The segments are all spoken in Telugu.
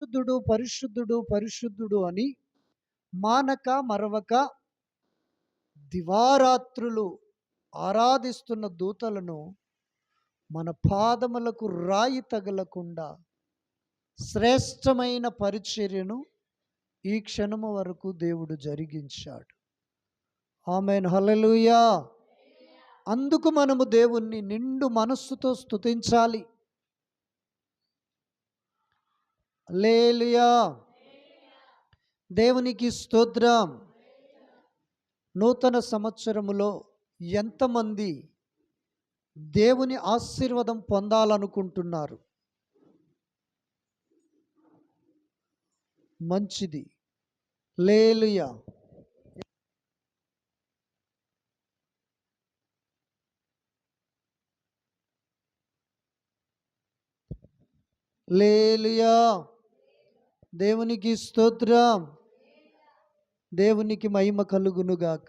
పరిశుద్ధుడు పరిశుద్ధుడు పరిశుద్ధుడు అని మానక మరవక దివారాత్రులు ఆరాధిస్తున్న దూతలను మన పాదములకు రాయి తగలకుండా శ్రేష్టమైన పరిచర్యను ఈ క్షణము వరకు దేవుడు జరిగించాడు. ఆమేన్, హల్లెలూయా. అందుకు మనము దేవుణ్ణి నిండు మనస్సుతో స్తుతించాలి. హల్లెలూయా. దేవునికి స్తోత్రం. నూతన సంవత్సరములో ఎంతమంది దేవుని ఆశీర్వాదం పొందాలనుకుంటున్నారు? మంచిది. హల్లెలూయా. హల్లెలూయా. దేవునికి స్తోత్రం. దేవునికి మహిమ కలుగునుగాక.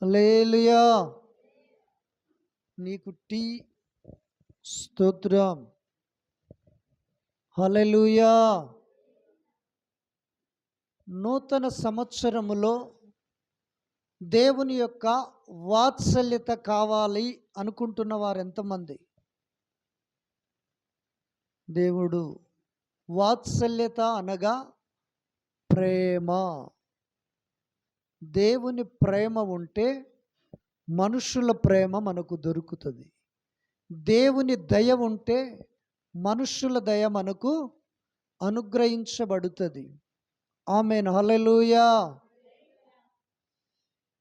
హల్లెలూయా. నీకు టీ. స్తోత్రం. హల్లెలూయా. నూతన సంవత్సరములో దేవుని యొక్క వాత్సల్యత కావాలి అనుకుంటున్న వారు ఎంతమంది? దేవుడు వాత్సల్యత అనగా ప్రేమ. దేవుని ప్రేమ ఉంటే మనుషుల ప్రేమ మనకు దొరుకుతుంది. దేవుని దయ ఉంటే మనుషుల దయ మనకు అనుగ్రహించబడుతుంది. ఆమేన్, హల్లెలూయా.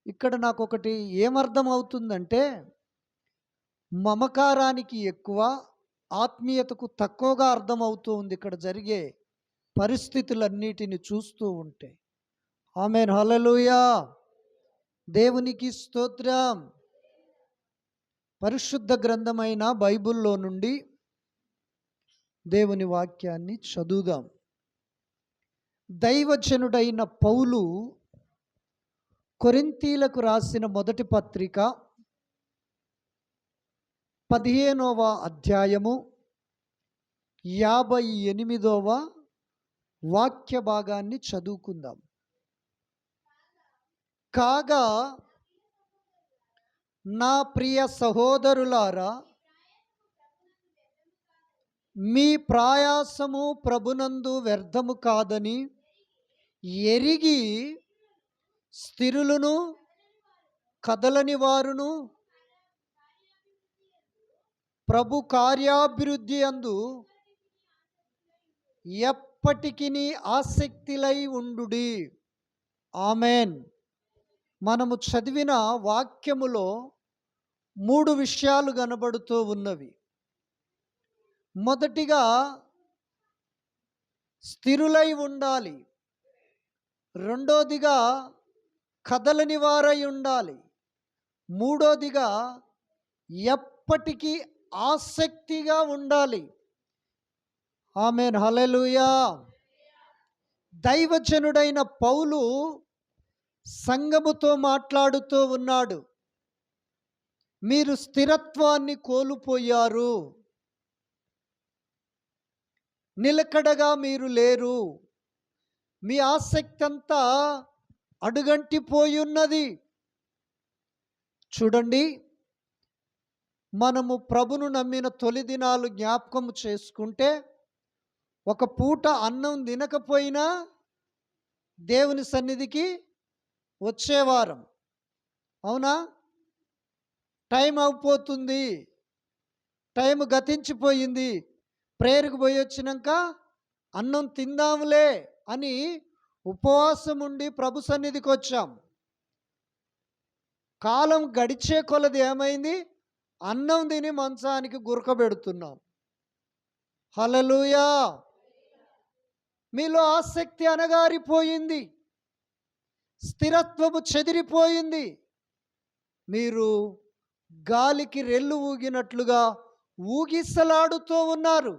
ఇక్కడ నాకు ఒకటి ఏమర్థం అవుతుందంటే, మమకారానికి ఎక్కువ, ఆత్మీయతకు తక్కువగా అర్థమవుతూ ఉంది ఇక్కడ జరిగే పరిస్థితులన్నిటిని చూస్తూ ఉంటే. ఆమేన్, హల్లెలూయా. దేవునికి స్తోత్రం. పరిశుద్ధ గ్రంథమైన బైబిల్లో నుండి దేవుని వాక్యాన్ని చదువుదాం. దైవజనుడైన పౌలు కొరింథీలకు రాసిన మొదటి పత్రిక 15వ అధ్యాయము 58వ వాక్య భాగాన్ని చదువుకుందాం. కాగా నా ప్రియ సహోదరులారా, మీ ప్రయాసము ప్రభునందు వ్యర్థము కాదని ఎరిగి స్థిరులను కదలని వారును ప్రభు కార్యాభివృద్ధి అందు ఎప్పటికిని ఆసక్తిలై ఉండుడి. ఆమెన్. మనము చదివిన వాక్యములో 3 విషయాలు కనబడుతూ ఉన్నవి. మొదటిగా స్థిరులై ఉండాలి. రెండోదిగా కదలని వారై ఉండాలి. మూడోదిగా ఎప్పటికీ ఆసక్తిగా ఉండాలి. ఆమేన్, హల్లెలూయా. దైవజనుడైన పౌలు సంఘముతో మాట్లాడుతూ ఉన్నాడు. మీరు స్థిరత్వాన్ని కోల్పోయారు, నిలకడగా మీరు లేరు, మీ ఆసక్తి అంతా అడుగంటిపోయి ఉన్నది. చూడండి, మనము ప్రభును నమ్మిన తొలి దినాలు జ్ఞాపకం చేసుకుంటే, ఒక పూట అన్నం తినకపోయినా దేవుని సన్నిధికి వచ్చేవారం. అవునా? టైం అయిపోతుంది, టైం గతించిపోయింది, ప్రేయర్కి పోయి వచ్చినాక అన్నం తిందాములే అని ఉపవాసం ఉండి ప్రభు సన్నిధికి వచ్చాం. కాలం గడిచే కొలది ఏమైంది? అన్నం తిని మంచానికి గురకబెడుతున్నాం. హల్లెలూయా. మీలో ఆసక్తి అనగారిపోయింది, స్థిరత్వము చెదిరిపోయింది. మీరు గాలికి రెల్లు ఊగినట్లుగా ఊగిసలాడుతూ ఉన్నారు.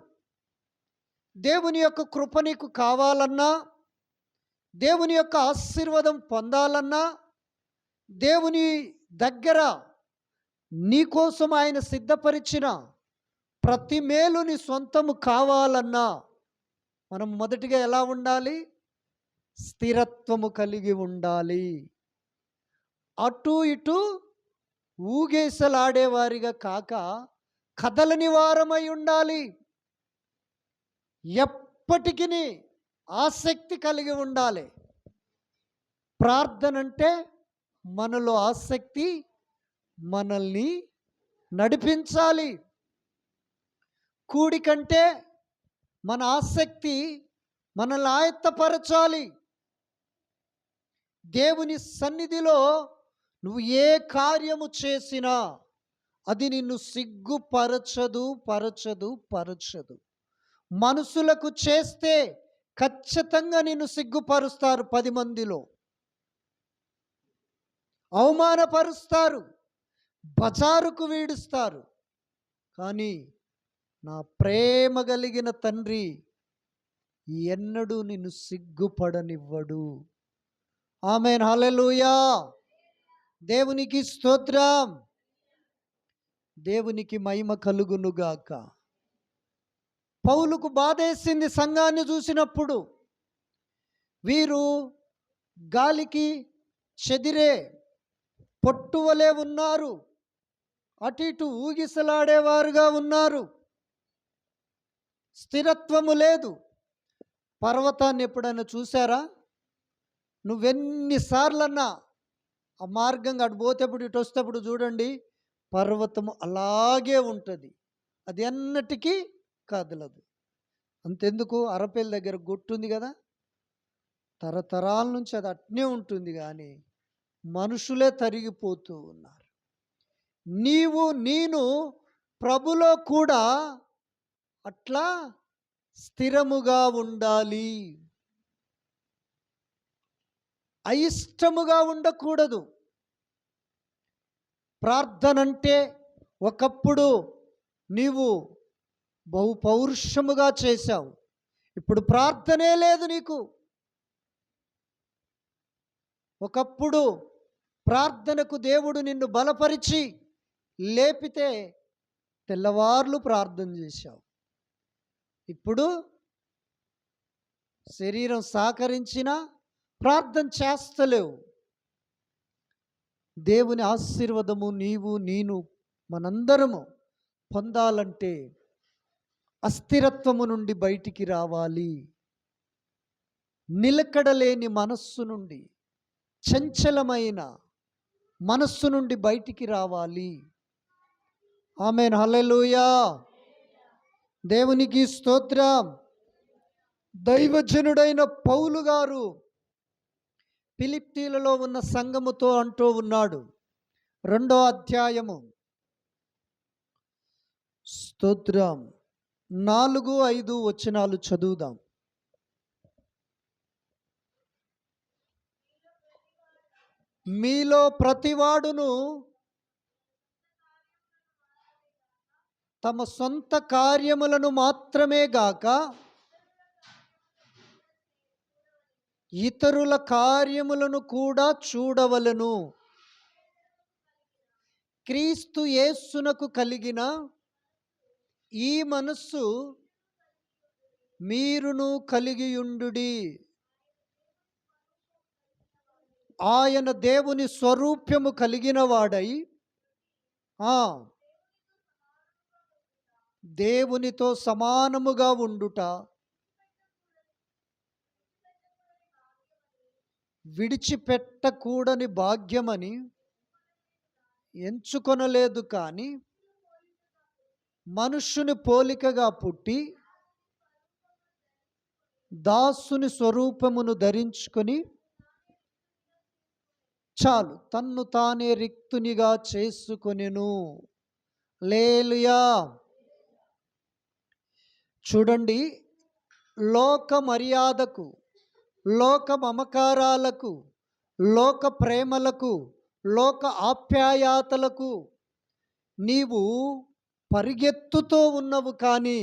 దేవుని యొక్క కృప నీకు కావాలన్నా, దేవుని యొక్క ఆశీర్వాదం పొందాలన్నా, దేవుని దగ్గర నీకోసం ఆయన సిద్ధపరిచిన ప్రతి మేలు నీ సొంతము కావాలన్నా మనం మొదటిగా ఎలా ఉండాలి? స్థిరత్వము కలిగి ఉండాలి. అటు ఇటు ఊగేసలాడేవారిగా కాక కదలని వారమై ఉండాలి. ఎప్పటికీ ఆసక్తి కలిగి ఉండాలి. ప్రార్థన అంటే మనలో ఆసక్తి మనల్ని నడిపించాలి. కూడికంటే మన ఆసక్తి మనల్ని ఆయత్తపరచాలి. దేవుని సన్నిధిలో నువ్వు ఏ కార్యము చేసినా అది నిన్ను పరచదు. మనుషులకు చేస్తే ఖచ్చితంగా నిన్ను సిగ్గుపరుస్తారు, 10 మందిలో అవమానపరుస్తారు, బజారుకు వీడుస్తారు. కానీ నా ప్రేమ కలిగిన తండ్రి ఎన్నడూ నిన్ను సిగ్గుపడనివ్వడు. ఆమేన్, హల్లెలూయా. దేవునికి స్తోత్రం. దేవునికి మహిమ కలుగునుగాక. పౌలుకు బాధేసింది సంఘాన్ని చూసినప్పుడు. వీరు గాలికి చెదిరే పొట్టువలే ఉన్నారు, అటు ఇటు ఊగిసలాడేవారుగా ఉన్నారు. స్థిరత్వము లేదు. పర్వతాన్ని ఎప్పుడైనా చూసారా? నువ్వెన్నిసార్లన్నా ఆ మార్గంగా అటు పోతేప్పుడు ఇటు వస్తేప్పుడు చూడండి, పర్వతము అలాగే ఉంటుంది, అది ఎన్నటికీ కదలదు. అంతెందుకు, అరపేల దగ్గర గుట్టు ఉంది కదా, తరతరాల నుంచి అది అట్నే ఉంటుంది. కానీ మనుషులే తరిగిపోతూ ఉన్నారు. నేను ప్రభులో కూడా అట్లా స్థిరముగా ఉండాలి. అయిష్టముగా ఉండకూడదు. ప్రార్థన అంటే ఒకప్పుడు నీవు బహు పౌరుషముగా చేశావు, ఇప్పుడు ప్రార్థనే లేదు నీకు. ఒకప్పుడు ప్రార్థనకు దేవుడు నిన్ను బలపరిచి లేపితే తెల్లవార్లు ప్రార్థన చేశావు. ఇప్పుడు శరీరం సహకరించినా ప్రార్థన చేస్తలేవు. దేవుని ఆశీర్వాదము నేను మనందరము పొందాలంటే అస్థిరత్వము నుండి బయటికి రావాలి. నిలకడలేని మనస్సు నుండి, చంచలమైన మనస్సు నుండి బయటికి రావాలి. ఆమేన్, హల్లెలూయా. దేవునికి స్తోత్రం. దైవజనుడైన పౌలు గారు ఫిలిప్పీలలో ఉన్న సంఘముతో అంటూ ఉన్నాడు, 2వ అధ్యాయము, స్తోత్రం, 4-5 వచనాలు చదువుదాం. మీలో ప్రతివాడును తమ సొంత కార్యములను మాత్రమే గాక ఇతరుల కార్యములను కూడా చూడవలెను. క్రీస్తు యేసునకు కలిగిన ఈ మనస్సు మీరును కలిగియుండుడి. ఆయన దేవుని స్వరూప్యము కలిగిన వాడై దేవునితో సమానముగా ఉండుట విడిచిపెట్టకూడని భాగ్యమని ఎంచుకొనలేదు. కానీ మనుష్యుని పోలికగా పుట్టి దాసుని స్వరూపమును ధరించుకొని చాలు తన్ను తానే రిక్తునిగా చేసుకొనెను. హల్లెలూయా. చూడండి, లోక మర్యాదకు, లోక మమకారాలకు, లోక ప్రేమలకు, లోక ఆప్యాయతలకు నీవు పరిగెత్తుతూ ఉన్నవు, కానీ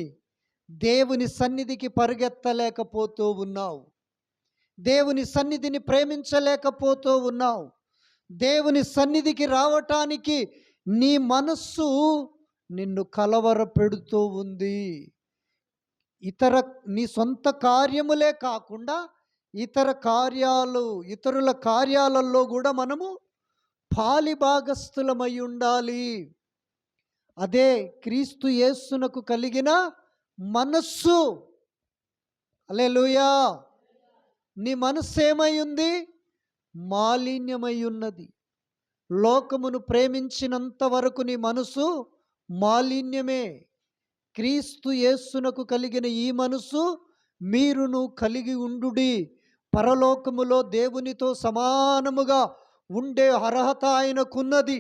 దేవుని సన్నిధికి పరిగెత్తలేకపోతూ ఉన్నావు. దేవుని సన్నిధిని ప్రేమించలేకపోతూ ఉన్నావు. దేవుని సన్నిధికి రావటానికి నీ మనస్సు నిన్ను కలవరపెడుతూ ఉంది. ఇతర నీ సొంత కార్యములే కాకుండా ఇతరుల కార్యాలలో కూడా మనము పాలిభాగస్థులమై ఉండాలి. అదే క్రీస్తు యేసునకు కలిగిన మనస్సు. హల్లెలూయా. నీ మనస్సు ఏమై ఉంది? మాలిన్యమై ఉన్నది. లోకమును ప్రేమించినంత వరకు నీ మనసు మాలిన్యమే. క్రీస్తు యేసునకు కలిగిన ఈ మనసు మీరును కలిగి ఉండుడి. పరలోకములో దేవునితో సమానముగా ఉండే అర్హత ఆయనకున్నది,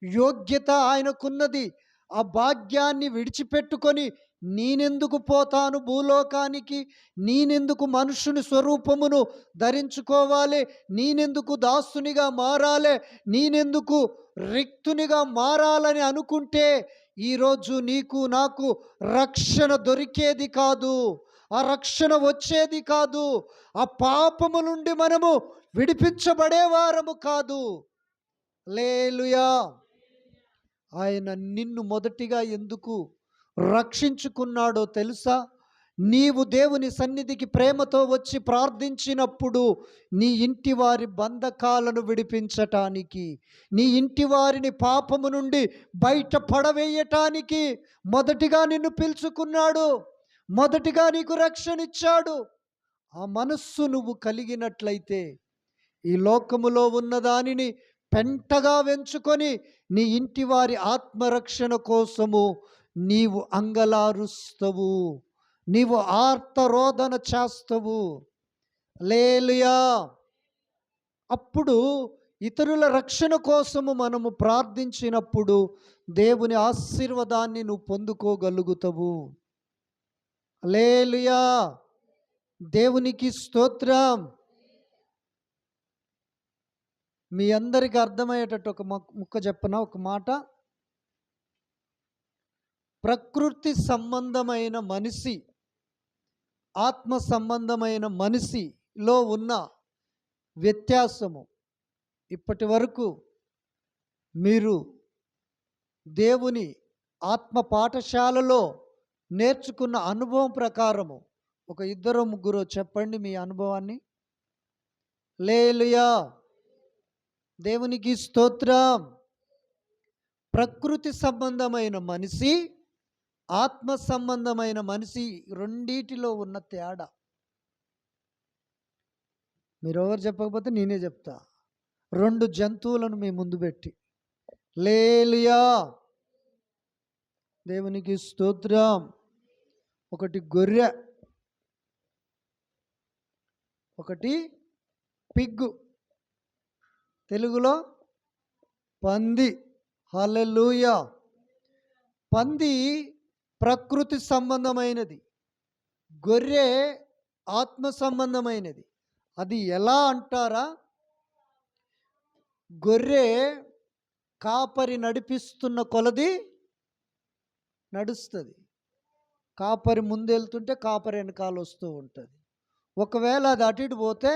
యోగ్యత ఆయనకున్నది. ఆ భాగ్యాన్ని విడిచిపెట్టుకొని నేనెందుకు పోతాను భూలోకానికి, నేనెందుకు మనుషుని స్వరూపమును ధరించుకోవాలి, నేనెందుకు దాసునిగా మారాలి, నేనెందుకు రిక్తునిగా మారాలని అనుకుంటే ఈరోజు నీకు నాకు రక్షణ దొరికేది కాదు, ఆ రక్షణ వచ్చేది కాదు, ఆ పాపము నుండి మనము విడిపించబడేవారము కాదు. హల్లెలూయా. ఆయన నిన్ను మొదటిగా ఎందుకు రక్షించుకున్నాడో తెలుసా? నీవు దేవుని సన్నిధికి ప్రేమతో వచ్చి ప్రార్థించినప్పుడు నీ ఇంటి వారి బంధకాలను విడిపించటానికి, నీ ఇంటి వారిని పాపము నుండి బయట పడవేయటానికి మొదటిగా నిన్ను పిలుచుకున్నాడు, మొదటిగా నీకు రక్షణ ఇచ్చాడు. ఆ మనస్సు నువ్వు కలిగినట్లయితే ఈ లోకములో ఉన్న దానిని పెంటగా వెంచుకొని నీ ఇంటి వారి ఆత్మరక్షణ కోసము నీవు అంగలారుస్తవు, నీవు ఆర్తరోదన చేస్తవు. హల్లెలూయా. అప్పుడు ఇతరుల రక్షణ కోసము మనము ప్రార్థించినప్పుడు దేవుని ఆశీర్వాదాన్ని నువ్వు పొందుకోగలుగుతావు. హల్లెలూయా. దేవునికి స్తోత్రం. మీ అందరికీ అర్థమయ్యేటట్టు ఒక ముక్క చెప్పనా, ఒక మాట. ప్రకృతి సంబంధమైన మనిషి, ఆత్మ సంబంధమైన మనిషిలో ఉన్న వ్యత్యాసము ఇప్పటి వరకు మీరు దేవుని ఆత్మ పాఠశాలలో నేర్చుకున్న అనుభవం ప్రకారము ఒక ఇద్దరు ముగ్గురు చెప్పండి మీ అనుభవాన్ని. హల్లెలూయా. దేవునికి స్తోత్రం. ప్రకృతి సంబంధమైన మనిషి, ఆత్మ సంబంధమైన మనిషి రెండిటిలో ఉన్న తేడా. మీరు ఎవరు చెప్పకపోతే నేనే చెప్తా. రెండు జంతువులను మీ ముందు పెట్టి. హల్లెలూయా. దేవునికి స్తోత్రం. ఒకటి గొర్రె, ఒకటి పిగ్గు, తెలుగులో పంది. హల్లెలూయా. పంది ప్రకృతి సంబంధమైనది, గొర్రె ఆత్మ సంబంధమైనది. అది ఎలా అంటారా? గొర్రె కాపరి నడిపిస్తున్న కొలది నడుస్తుంది. కాపరి ముందెళ్తుంటే కాపరి వెనకాల వస్తూ ఉంటుంది. ఒకవేళ అది అటు ఇటు పోతే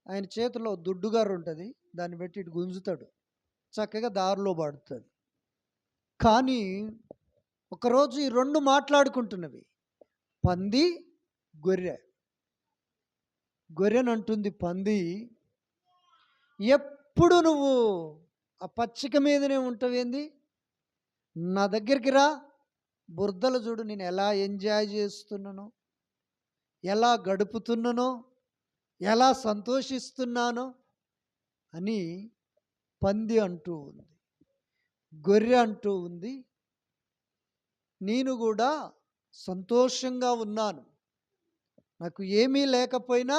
ఆయన చేతిలో దుడ్డుగారు ఉంటుంది, దాన్ని పెట్టి ఇటు గుంజుతాడు, చక్కగా దారిలో పడుతుంది. కానీ ఒకరోజు ఈ రెండు మాట్లాడుకుంటున్నవి, పంది గొర్రె. గొర్రెనంటుంది పంది, ఎప్పుడు నువ్వు ఆ పచ్చిక మీదనే ఉంటావేంది, నా దగ్గరికి రా, బురదలు చూడు నేను ఎలా ఎంజాయ్ చేస్తున్నానో, ఎలా గడుపుతున్నానో, ఎలా సంతోషిస్తున్నానో అని పంది అంటూ ఉంది. గొర్రె అంటూ ఉంది, నేను కూడా సంతోషంగా ఉన్నాను, నాకు ఏమీ లేకపోయినా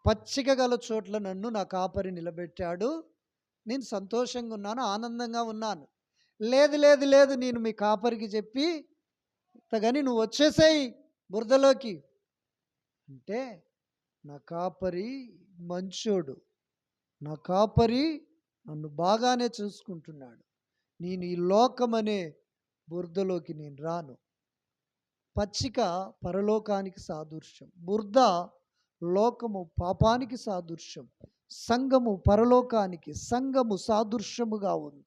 పచ్చిక గల చోట్ల నన్ను నా కాపరి నిలబెట్టాడు, నేను సంతోషంగా ఉన్నాను, ఆనందంగా ఉన్నాను. లేదు లేదు లేదు, నేను మీ కాపరికి చెప్పి కానీ నువ్వు వచ్చేసేయి బురదలోకి అంటే, నా కాపరి మంచోడు, నా కాపరి నన్ను బాగానే చూసుకుంటున్నాడు, నేను ఈ లోకమనే బురదలోకి నేను రాను. పచ్చిక పరలోకానికి సాదృశ్యం, బురద లోకము పాపానికి సాదృశ్యం, సంఘము పరలోకానికి, సంఘము సాదృశ్యముగా ఉంది.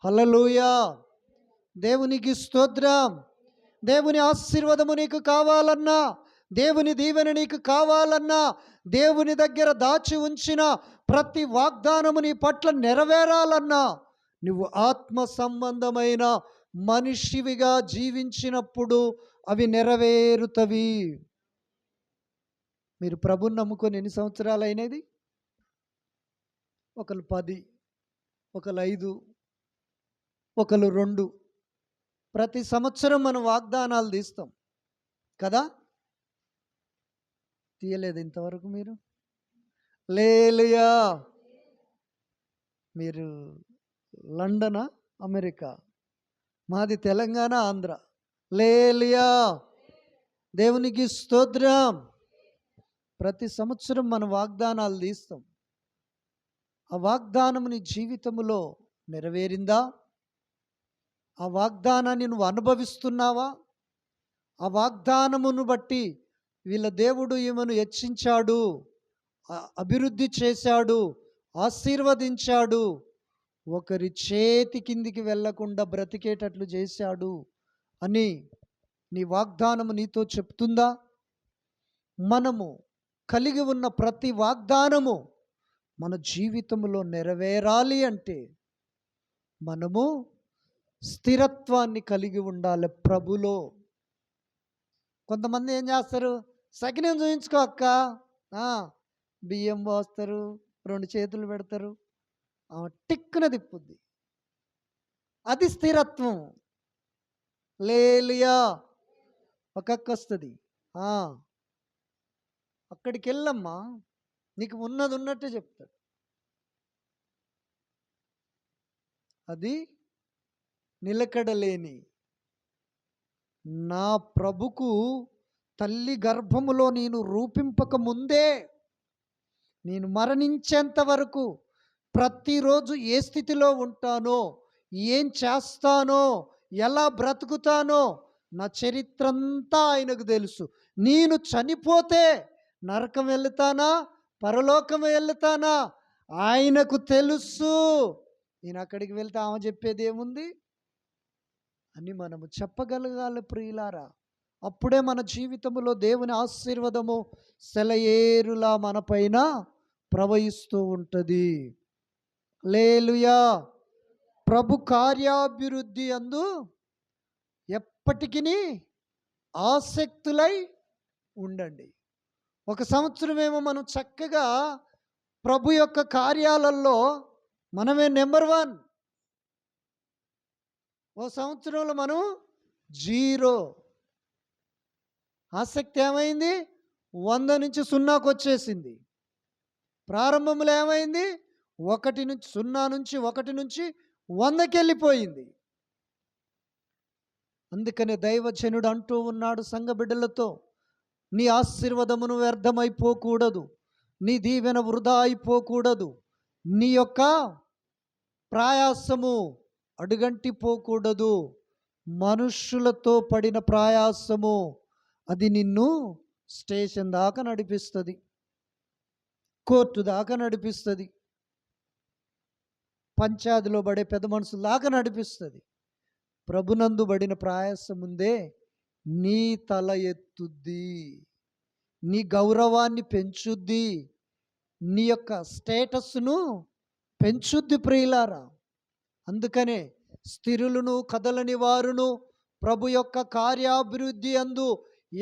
హల్లెలూయా! దేవునికి స్తోత్రం. దేవుని ఆశీర్వాదము నీకు కావాలన్నా, దేవుని దీవెన నీకు కావాలన్నా, దేవుని దగ్గర దాచి ఉంచిన ప్రతి వాగ్దానము నీ పట్ల నెరవేరాలన్నా, నువ్వు ఆత్మ సంబంధమైన మనిషివిగా జీవించినప్పుడు అవి నెరవేరుతవి. మీరు ప్రభుని నమ్ముకొని ఎన్ని సంవత్సరాలు అయినది? ఒకరు 10, ఒకరు 5, ఒకరు 2. ప్రతి సంవత్సరం మనం వాగ్దానాలు తీస్తాం కదా? తీయలేదు ఇంతవరకు మీరు? హల్లెలూయా! మీరు లండనా, అమెరికా? మాది తెలంగాణ, ఆంధ్ర. హల్లెలూయా! దేవునికి స్తోత్రం. ప్రతి సంవత్సరం మనం వాగ్దానాలు తీస్తాం. ఆ వాగ్దానం నీ జీవితంలో నెరవేరిందా? ఆ వాగ్దానాన్ని నువ్వు అనుభవిస్తున్నావా? ఆ వాగ్దానమును బట్టి వీళ్ళ దేవుడు ఈమెను హెచ్చించాడు, అభివృద్ధి చేశాడు, ఆశీర్వదించాడు, ఒకరి చేతి కిందికి వెళ్ళకుండా బ్రతికేటట్లు చేశాడు అని నీ వాగ్దానము నీతో చెప్తుందా? మనము కలిగి ఉన్న ప్రతి వాగ్దానము మన జీవితంలో నెరవేరాలి అంటే మనము స్థిరత్వాన్ని కలిగి ఉండాలి ప్రభులో. కొంతమంది ఏం చేస్తారు? సకినం చూయించుకో అక్క, బియ్యం పోస్తారు, 2 చేతులు పెడతారు, టిక్కున తిప్పుద్ది. అది స్థిరత్వం. హల్లెలూయా! ఒక అక్క వస్తుంది, అక్కడికి వెళ్ళమ్మా, నీకు ఉన్నది ఉన్నట్టే చెప్తాడు. అది నిలకడలేని. నా ప్రభుకు తల్లి గర్భములో నేను రూపింపక ముందే, నేను మరణించేంత వరకు ప్రతిరోజు ఏ స్థితిలో ఉంటానో, ఏం చేస్తానో, ఎలా బ్రతుకుతానో నా చరిత్ర అంతా ఆయనకు తెలుసు. నేను చనిపోతే నరకం వెళ్తానా, పరలోకం వెళ్తానా ఆయనకు తెలుసు. నేను అక్కడికి వెళ్తే ఆమె చెప్పేది ఏముంది అని మనము చెప్పగలగాలి ప్రియులారా. అప్పుడే మన జీవితంలో దేవుని ఆశీర్వాదము సెలయేరులా మన పైన ప్రవహిస్తూ ఉంటుంది. హల్లెలూయా! ప్రభు కార్యాభివృద్ధి అందు ఎప్పటికీ ఆసక్తులై ఉండండి. ఒక సంవత్సరమేమో మనం చక్కగా ప్రభు యొక్క కార్యాలలో మనమే నెంబర్ 1. ఓ సంవత్సరంలో మనం 0. ఆసక్తి ఏమైంది? 100 నుంచి 0కు వచ్చేసింది. ప్రారంభంలో ఏమైంది? 0 నుంచి 100కి వెళ్ళిపోయింది. అందుకనే దైవజనుడు అంటూ ఉన్నాడు సంఘ బిడ్డలతో, నీ ఆశీర్వాదమును వ్యర్థమైపోకూడదు, నీ దీవెన వృధా అయిపోకూడదు, నీ యొక్క ప్రయాసము అడుగంటిపోకూడదు. మనుష్యులతో పడిన ప్రయాసము అది నిన్ను స్టేషన్ దాకా నడిపిస్తుంది, కోర్టు దాకా నడిపిస్తుంది, పంచాయతీలో పడే పెద్ద మనుషుల దాకా నడిపిస్తుంది. ప్రభునందు పడిన ప్రయాసం ఉందే నీ తల ఎత్తుద్ది, నీ గౌరవాన్ని పెంచుద్ది, నీ యొక్క స్టేటస్ను పెంచుద్ది ప్రియులారా. అందుకనే స్థిరులను కదలని వారును ప్రభు యొక్క కార్యాభివృద్ధి అందు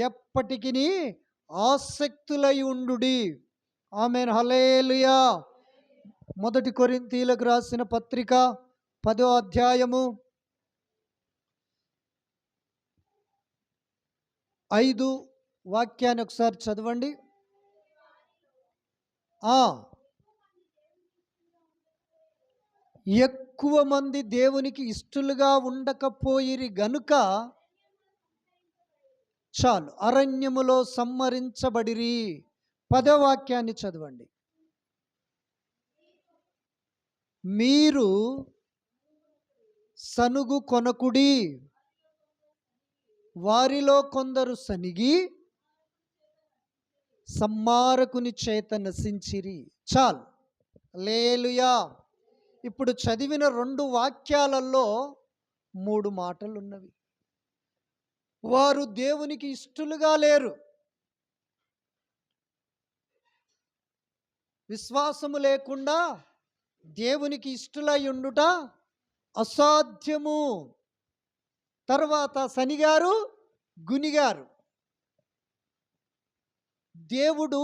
ఎప్పటికీ ఆసక్తులై ఉండుడి. ఆమేన్. హల్లెలూయా! 1 కొరింథీయులకు రాసిన పత్రిక 10వ అధ్యాయము 5 వాక్యాన్ని ఒకసారి చదవండి. ఎక్కువ మంది దేవునికి ఇష్టలుగా ఉండకపోయిరి గనుక చాలు అరణ్యములో సంహరించబడిరి. 10వ వాక్యాన్ని చదవండి. మీరు సనుగు కొనకుడి, వారిలో కొందరు సనిగి సంమారకుని చేత నశించిరి. చాలు. హల్లెలూయా. ఇప్పుడు చదివిన 2 వాక్యాలలో 3 మాటలు ఉన్నవి. వారు దేవునికి ఇష్టలుగా లేరు. విశ్వాసము లేకుండా దేవునికి ఇష్టలై ఉండుట అసాధ్యము. తర్వాత సనిగారు, గునిగారు. దేవుడు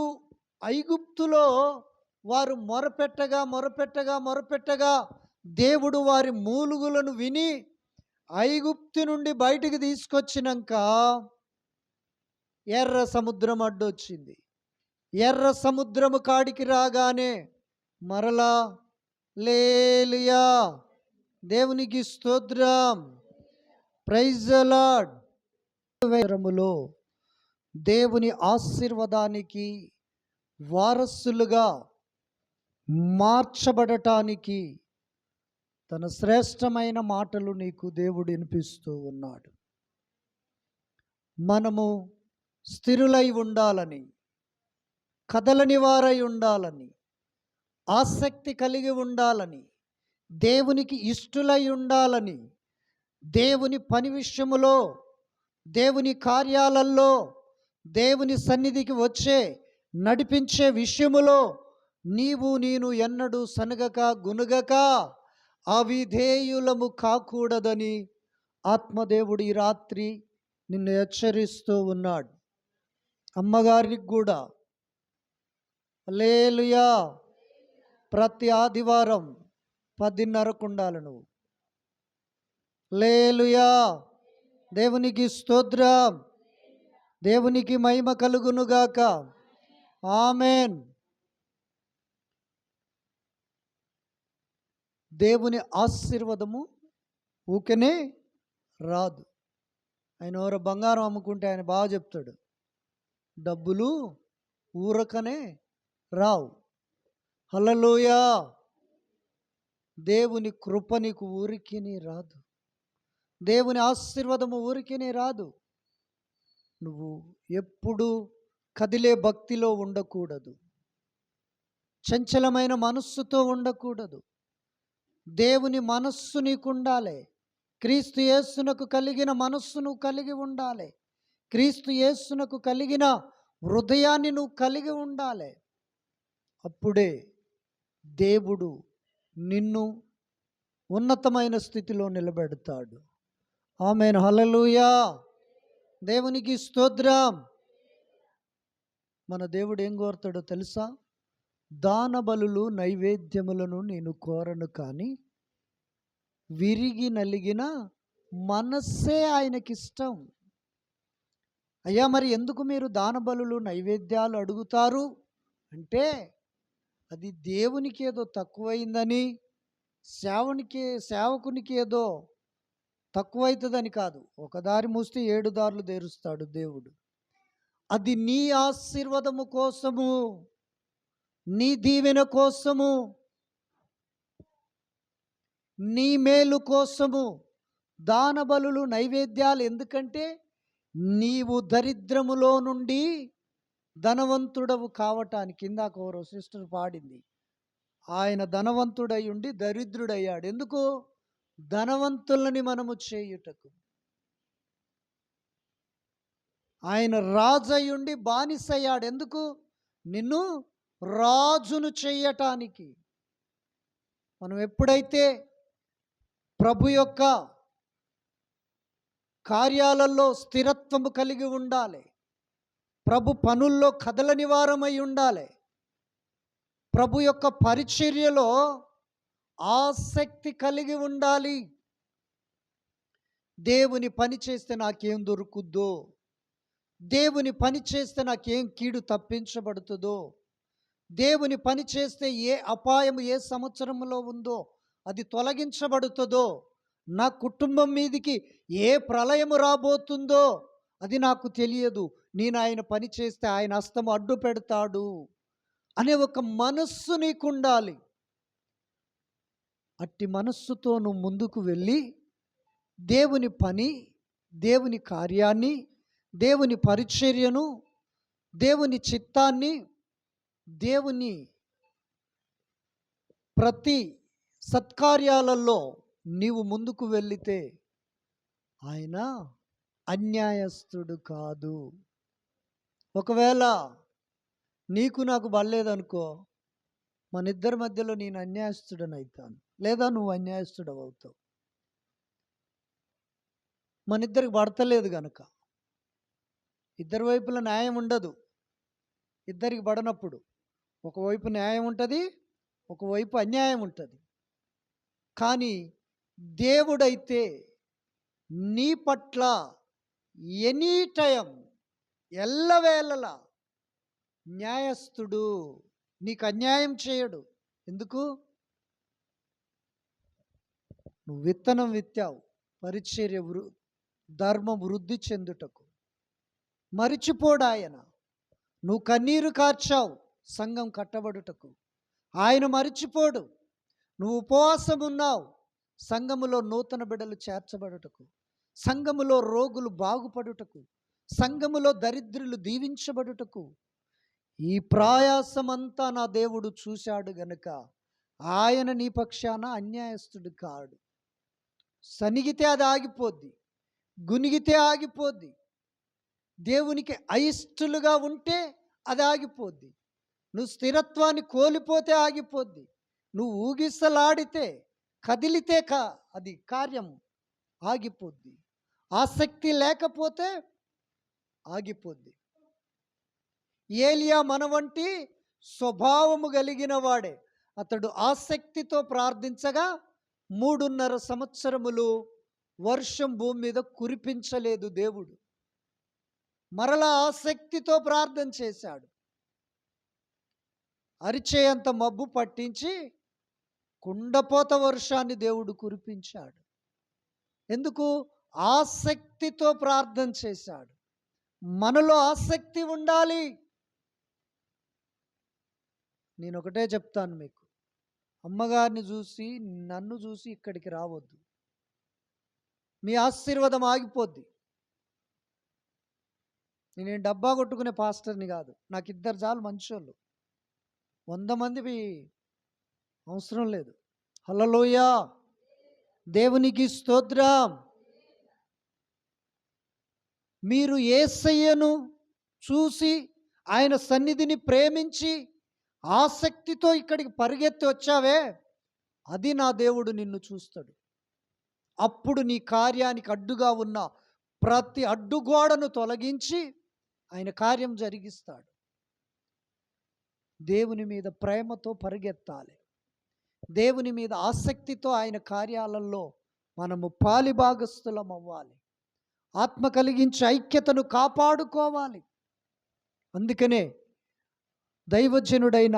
ఐగుప్తులో వారు మొరపెట్టగా దేవుడు వారి మూలుగులను విని ఐగుప్తు నుండి బయటికి తీసుకొచ్చినాక ఎర్ర సముద్రం అడ్డొచ్చింది. ఎర్ర సముద్రము కాడికి రాగానే మరలా హల్లెలూయా, దేవునికి స్తోత్రం, ప్రైజ్ ది లార్డ్. దేవుని ఆశీర్వాదానికి వారసులుగా మార్చబడటానికి తన శ్రేష్టమైన మాటలు నీకు దేవుడు వినిపిస్తూ ఉన్నాడు. మనము స్థిరులై ఉండాలని, కదలని వారై ఉండాలని, ఆసక్తి కలిగి ఉండాలని, దేవునికి ఇష్టలై ఉండాలని, దేవుని పని విషయములో, దేవుని కార్యాలలో, దేవుని సన్నిధికి వచ్చే నడిపించే విషయములో నేను ఎన్నడూ సనగక గునుగక అవిధేయులము కాకూడదని ఆత్మదేవుడు ఈ రాత్రి నిన్ను హెచ్చరిస్తూ ఉన్నాడు. అమ్మగారికి కూడా హల్లెలూయా, ప్రతి ఆదివారం 10:30కు ఉండాలి నువ్వు. హల్లెలూయా, దేవునికి స్తోత్రం, దేవునికి మహిమ కలుగునుగాక. ఆమెన్. దేవుని ఆశీర్వాదము ఊకనే రాదు. ఆయన ఎవరో బంగారం అమ్ముకుంటే ఆయన బాగా చెప్తాడు, డబ్బులు ఊరకనే రావు. హల్లెలూయా. దేవుని కృప నీకు ఊరికినే రాదు. దేవుని ఆశీర్వాదము ఊరికినే రాదు. నువ్వు ఎప్పుడు కదిలే భక్తిలో ఉండకూడదు. చంచలమైన మనస్సుతో ఉండకూడదు. దేవుని మనస్సు నీకు ఉండాలి. క్రీస్తు యేసునకు కలిగిన మనస్సును కలిగి ఉండాలి. క్రీస్తు యేసునకు కలిగిన హృదయాన్ని నువ్వు కలిగి ఉండాలి. అప్పుడే దేవుడు నిన్ను ఉన్నతమైన స్థితిలో నిలబెడతాడు. ఆమేన్. హల్లెలూయా, దేవునికి స్తోత్రం. మన దేవుడు ఏం కోరుతాడో తెలుసా? దాన బలులు నైవేద్యములను నేను కోరను, కానీ విరిగి నలిగిన మనస్సే ఆయనకిష్టం. అయ్యా, మరి ఎందుకు మీరు దాన బలులు నైవేద్యాలు అడుగుతారు అంటే, అది దేవునికి ఏదో తక్కువైందని, సేవకునికి ఏదో తక్కువైతుందని కాదు. ఒక దారి మూస్తే 7 దారులు తెరుస్తాడు దేవుడు. అది నీ ఆశీర్వాదము కోసము, నీ దీవెన కోసము, నీ మేలు కోసము దాన బలులు నైవేద్యాలు. ఎందుకంటే నీవు దరిద్రములో నుండి ధనవంతుడవు కావటానికి. ఇందాక ఓ సిస్టర్ పాడింది, ఆయన ధనవంతుడై ఉండి దరిద్రుడయ్యాడు. ఎందుకు? ధనవంతులని మనము చేయుటకు. ఆయన రాజయ్యుండి బానిసయ్యాడు. ఎందుకు? నిన్ను రాజును చెయ్యటానికి. మనం ఎప్పుడైతే ప్రభు యొక్క కార్యాలలో స్థిరత్వము కలిగి ఉండాలి, ప్రభు పనుల్లో కదలని వారమై ఉండాలి, ప్రభు యొక్క పరిచర్యలో ఆసక్తి కలిగి ఉండాలి. దేవుని పని చేస్తే నాకేం దొరుకుద్దో, దేవుని పని చేస్తే నాకేం కీడు తప్పించబడుతుందో, దేవుని పని చేస్తే ఏ అపాయం ఏ సంవత్సరంలో ఉందో అది తొలగించబడుతుందో, నా కుటుంబం మీదికి ఏ ప్రళయము రాబోతుందో అది నాకు తెలియదు, నేను ఆయన పని చేస్తే ఆయన హస్తము అడ్డు పెడతాడు అనే ఒక మనస్సు నీకు ఉండాలి. అట్టి మనస్సుతో నువ్వు ముందుకు వెళ్ళి దేవుని పని, దేవుని కార్యాన్ని, దేవుని పరిచర్యను, దేవుని చిత్తాన్ని, దేవుని ప్రతి సత్కార్యాలలో నీవు ముందుకు వెళ్ళితే ఆయన అన్యాయస్తుడు కాదు. ఒకవేళ నీకు నాకు పడలేదనుకో, మన ఇద్దరి మధ్యలో నేను అన్యాయస్తుడని అవుతాను, లేదా నువ్వు అన్యాయస్తుడవు అవుతావు. మన ఇద్దరికి పడతలేదు గనక ఇద్దరి వైపుల న్యాయం ఉండదు. ఇద్దరికి పడనప్పుడు ఒకవైపు న్యాయం ఉంటుంది, ఒకవైపు అన్యాయం ఉంటుంది. కానీ దేవుడైతే నీ పట్ల ఎనీ టైం, ఎల్లవేళలా న్యాయస్థుడు. నీకు అన్యాయం చేయడు. ఎందుకు? నువ్వు విత్తనం విత్తావు, పరిచర్య ధర్మం వృద్ధి చెందుటకు. మరిచిపోడాయన. నువ్వు కన్నీరు కార్చావు సంఘం కట్టబడుటకు. ఆయన మరిచిపోడు. నువ్వు ఉపవాసం ఉన్నావు సంఘములో నూతన బిడ్డలు చేర్చబడుటకు, సంఘములో రోగులు బాగుపడుటకు, సంఘములో దరిద్రులు దీవించబడుటకు. ఈ ప్రయాసమంతా నా దేవుడు చూశాడు గనుక ఆయన నీ పక్షాన అన్యాయస్తుడు కాడు. సనిగితే అది ఆగిపోద్ది, గునిగితే ఆగిపోద్ది. దేవునికి అయిష్టులుగా ఉంటే అది ఆగిపోద్ది. నువ్వు స్థిరత్వాన్ని కోల్పోతే ఆగిపోద్ది. నువ్వు ఊగిసలాడితే, కదిలితే అది కార్యం ఆగిపోద్ది. ఆసక్తి లేకపోతే ఆగిపోద్ది. ఏలియా మన వంటి స్వభావము కలిగిన వాడే. అతడు ఆసక్తితో ప్రార్థించగా 3.5 సంవత్సరములు వర్షం భూమి మీద కురిపించలేదు దేవుడు. మరలా ఆసక్తితో ప్రార్థన చేశాడు. అరిచేంత మబ్బు పట్టించి కుండపోత వర్షాన్ని దేవుడు కురిపించాడు. ఎందుకు? ఆసక్తితో ప్రార్థన చేశాడు. మనలో ఆసక్తి ఉండాలి. నేను ఒకటే చెప్తాను మీకు, అమ్మగారిని చూసి నన్ను చూసి ఇక్కడికి రావద్దు. మీ ఆశీర్వాదం ఆగిపోద్ది. నేను డబ్బా కొట్టుకునే పాస్టర్ని కాదు. నాకు 2 చాలు మంచోళ్ళు. 100 మంది అవసరం లేదు. హల్లెలూయా, దేవునికి స్తోత్రం. మీరు యేసయ్యను చూసి ఆయన సన్నిధిని ప్రేమించి ఆసక్తితో ఇక్కడికి పరిగెత్తి వచ్చావే, అది నా దేవుడు నిన్ను చూస్తాడు. అప్పుడు నీ కార్యానికి అడ్డుగా ఉన్న ప్రతి అడ్డుగోడను తొలగించి ఆయన కార్యం జరిగిస్తాడు. దేవుని మీద ప్రేమతో పరిగెత్తాలి. దేవుని మీద ఆసక్తితో ఆయన కార్యాలలో మనము పాలిభాగస్థులం అవ్వాలి. ఆత్మ కలిగించే ఐక్యతను కాపాడుకోవాలి. అందుకనే దైవజనుడైన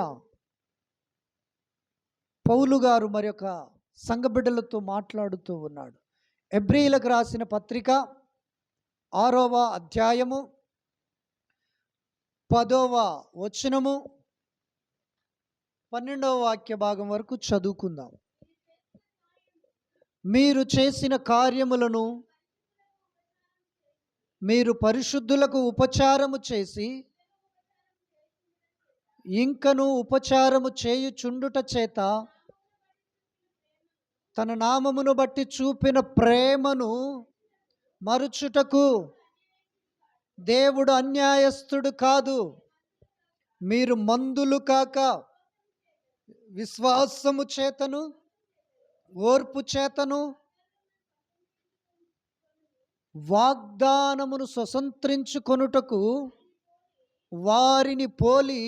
పౌలు గారు మరొక సంఘ బిడ్డలతో మాట్లాడుతూ ఉన్నాడు. హెబ్రీయులకు రాసిన పత్రిక 6వ అధ్యాయము 10వ వచనము 12వ వాక్య భాగం వరకు చదువుకుందాం. మీరు చేసిన కార్యములను మీరు పరిశుద్ధులకు ఉపచారము చేసి ఇంకను ఉపచారము చేయుచుండుట చేత తన నామమును బట్టి చూపిన ప్రేమను మరుచుటకు దేవుడు అన్యాయస్తుడు కాదు. మీరు మందులు కాక విశ్వాసము చేతను ఓర్పు చేతను వాగ్దానమును స్వతంత్రించుకొనుటకు వారిని పోలి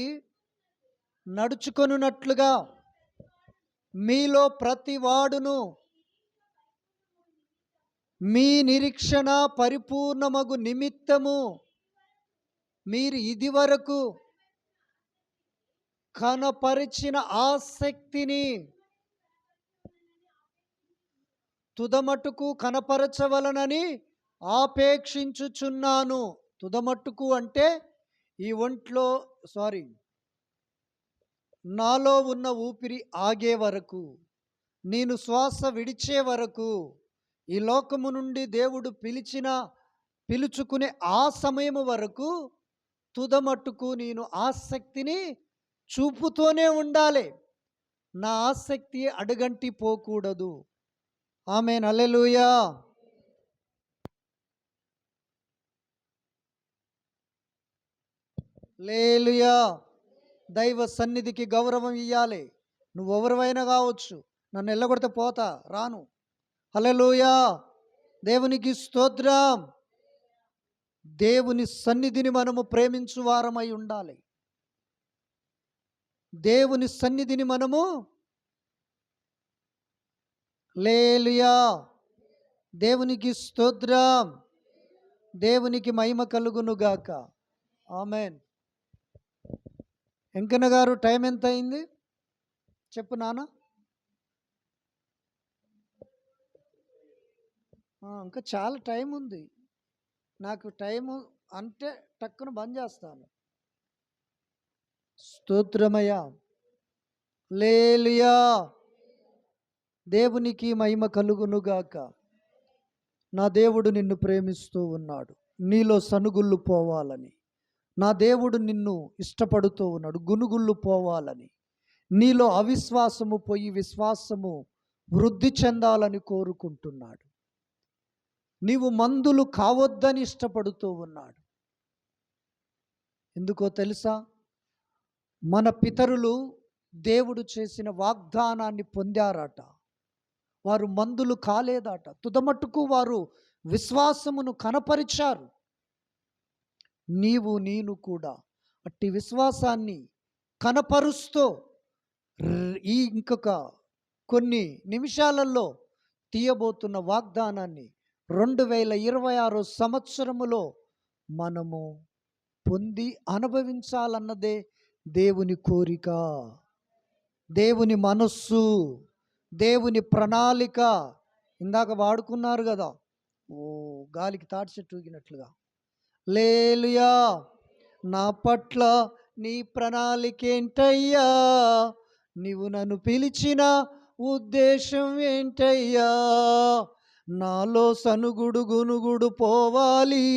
నడుచుకొనున్నట్లుగా మీలో ప్రతి వాడును మీ నిరీక్షణ పరిపూర్ణమగు నిమిత్తము మీరు ఇదివరకు కనపరిచిన ఆసక్తిని తుదమట్టుకు కనపరచవలనని ఆపేక్షించుచున్నాను. తుదమట్టుకు అంటే ఈ ఒంట్లో నాలో ఉన్న ఊపిరి ఆగే వరకు, నేను శ్వాస విడిచే వరకు, ఈ లోకము నుండి దేవుడు పిలుచుకునే ఆ సమయము వరకు తుదమట్టుకు నేను ఆసక్తిని చూపుతూనే ఉండాలి. నా ఆసక్తి అడుగంటి పోకూడదు. ఆమేన్, హల్లెలూయా. హల్లెలూయా. దైవ సన్నిధికి గౌరవం ఇవ్వాలి. నువ్వు ఎవరివైనా కావచ్చు, నన్ను ఎల్లగొడితే పోతా, రాను. హల్లెలూయా. దేవునికి స్తోత్రం. దేవుని సన్నిధిని మనము ప్రేమించు వారమై ఉండాలి. దేవుని సన్నిధిని మనము హల్లెలూయా. దేవునికి స్తోత్రం. దేవునికి మహిమ కలుగును గాక. ఆమేన్. వెంకన్న గారు, టైం ఎంత అయింది చెప్పు నాన్న. ఇంకా చాలా టైం ఉంది. నాకు టైము అంటే టక్కున బంద్ చేస్తాను. స్తోత్రమయ్యా. హల్లెలూయా. దేవునికి మహిమ కలుగునుగాక. నా దేవుడు నిన్ను ప్రేమిస్తూ ఉన్నాడు, నీలో సనుగుళ్ళు పోవాలని. నా దేవుడు నిన్ను ఇష్టపడుతూ ఉన్నాడు, గునుగుళ్ళు పోవాలని. నీలో అవిశ్వాసము పోయి విశ్వాసము వృద్ధి చెందాలని కోరుకుంటున్నాడు. నీవు మందులు కావద్దని ఇష్టపడుతూ ఉన్నాడు. ఎందుకో తెలుసా? మన పితరులు దేవుడు చేసిన వాగ్దానాన్ని పొందారట. వారు మందులు కాలేదట. తుదమట్టుకు వారు విశ్వాసమును కనపరిచారు. నీవు నేను కూడా అట్టి విశ్వాసాన్ని కనపరుస్తూ ఈ ఇంకొక కొన్ని నిమిషాలలో తీయబోతున్న వాగ్దానాన్ని 2026 సంవత్సరములో మనము పొంది అనుభవించాలన్నదే దేవుని కోరిక, దేవుని మనస్సు, దేవుని ప్రణాళిక. ఇందాక వాడుకున్నారు కదా, గాలికి తాటి చెట్టు ఊగినట్లుగా. హల్లెలూయా. నా పట్ల నీ ప్రణాళిక ఏంటయ్యా? నీవు నన్ను పిలిచిన ఉద్దేశం ఏంటయ్యా? నాలో సనుగుడు గునుగుడు పోవాలి,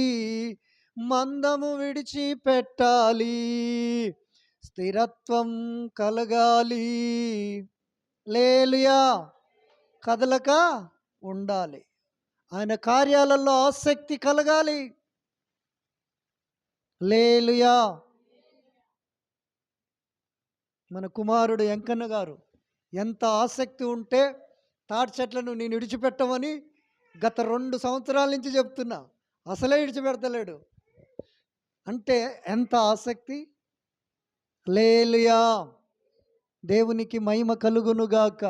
మందము విడిచిపెట్టాలి, స్థిరత్వం కలగాలి. హల్లెలూయా. కదలక ఉండాలి. ఆయన కార్యాలలో ఆసక్తి కలగాలి. హల్లెలూయా. మన కుమారుడు వెంకన్న గారు ఎంత ఆసక్తి ఉంటే తాటి చెట్లను నేను విడిచిపెట్టమని గత 2 సంవత్సరాల నుంచి చెప్తున్నా, అసలే విడిచిపెడతలేడు. అంటే ఎంత ఆసక్తి. హల్లెలూయా. దేవునికి మహిమ కలుగునుగాక.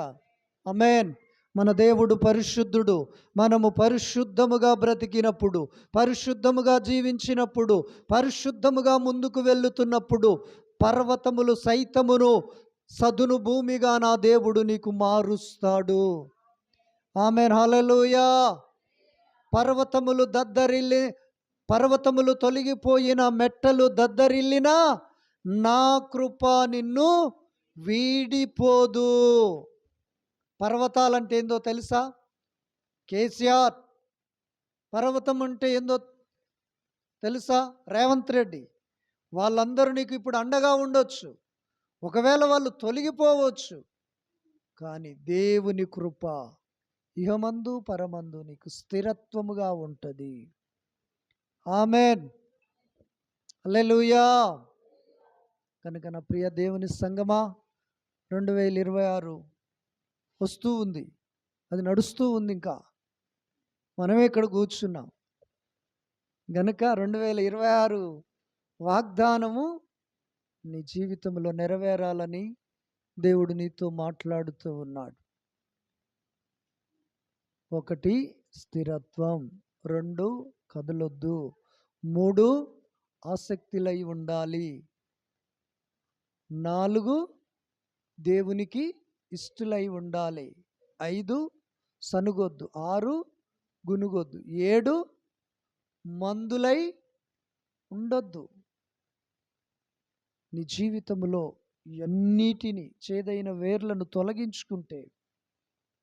ఆమేన్. మన దేవుడు పరిశుద్ధుడు. మనము పరిశుద్ధముగా బ్రతికినప్పుడు, పరిశుద్ధముగా జీవించినప్పుడు, పరిశుద్ధముగా ముందుకు వెళ్ళుతున్నప్పుడు పర్వతములు సైతమును సదును భూమిగా నా దేవుడు నీకు మారుస్తాడు. ఆమేన్, హల్లెలూయా. పర్వతములు తొలగిపోయిన, మెట్టలు దద్దరిల్లిన నా కృప నిన్ను వీడిపోదు. పర్వతాలంటే ఏందో తెలుసా? కేసీఆర్. పర్వతం అంటే ఏందో తెలుసా? రేవంత్ రెడ్డి. వాళ్ళందరూ నీకు ఇప్పుడు అండగా ఉండొచ్చు, ఒకవేళ వాళ్ళు తొలగిపోవచ్చు, కానీ దేవుని కృప ఇహమందు పరమందు నీకు స్థిరత్వముగా ఉంటుంది. ఆమేన్, హల్లెలూయా. కనుక నా ప్రియ దేవుని సంగమా, 2026 వస్తూ ఉంది, అది నడుస్తూ ఉంది. ఇంకా మనమే ఇక్కడ కూర్చున్నాం గనుక 2026 వాగ్దానము నీ జీవితంలో నెరవేరాలని దేవుడు నీతో మాట్లాడుతూ ఉన్నాడు. 1 స్థిరత్వం, 2 కదలొద్దు, 3 ఆసక్తిలై ఉండాలి, 4 దేవునికి ఇష్టలై ఉండాలి, 5 సనుగొద్దు, 6 గునుగొద్దు, 7 మందులై ఉండొద్దు. నీ జీవితంలో ఎన్నిటిని చేదైన వేర్లను తొలగించుకుంటే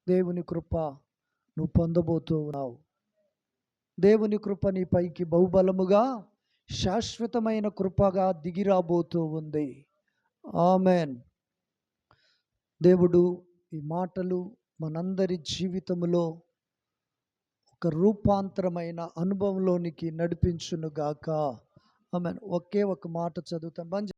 దేవుని కృప నువ్వు పొందబోతూ ఉన్నావు. దేవుని కృప నీ పైకి బహుబలముగా శాశ్వతమైన కృపగా దిగిరాబోతూ ఉంది. ఆమెన్. దేవుడు ఈ మాటలు మనందరి జీవితంలో ఒక రూపాంతరమైన అనుభవంలోనికి నడిపించునుగాక. ఆమేన్. ఒకే ఒక మాట చదువుతాం. బంద్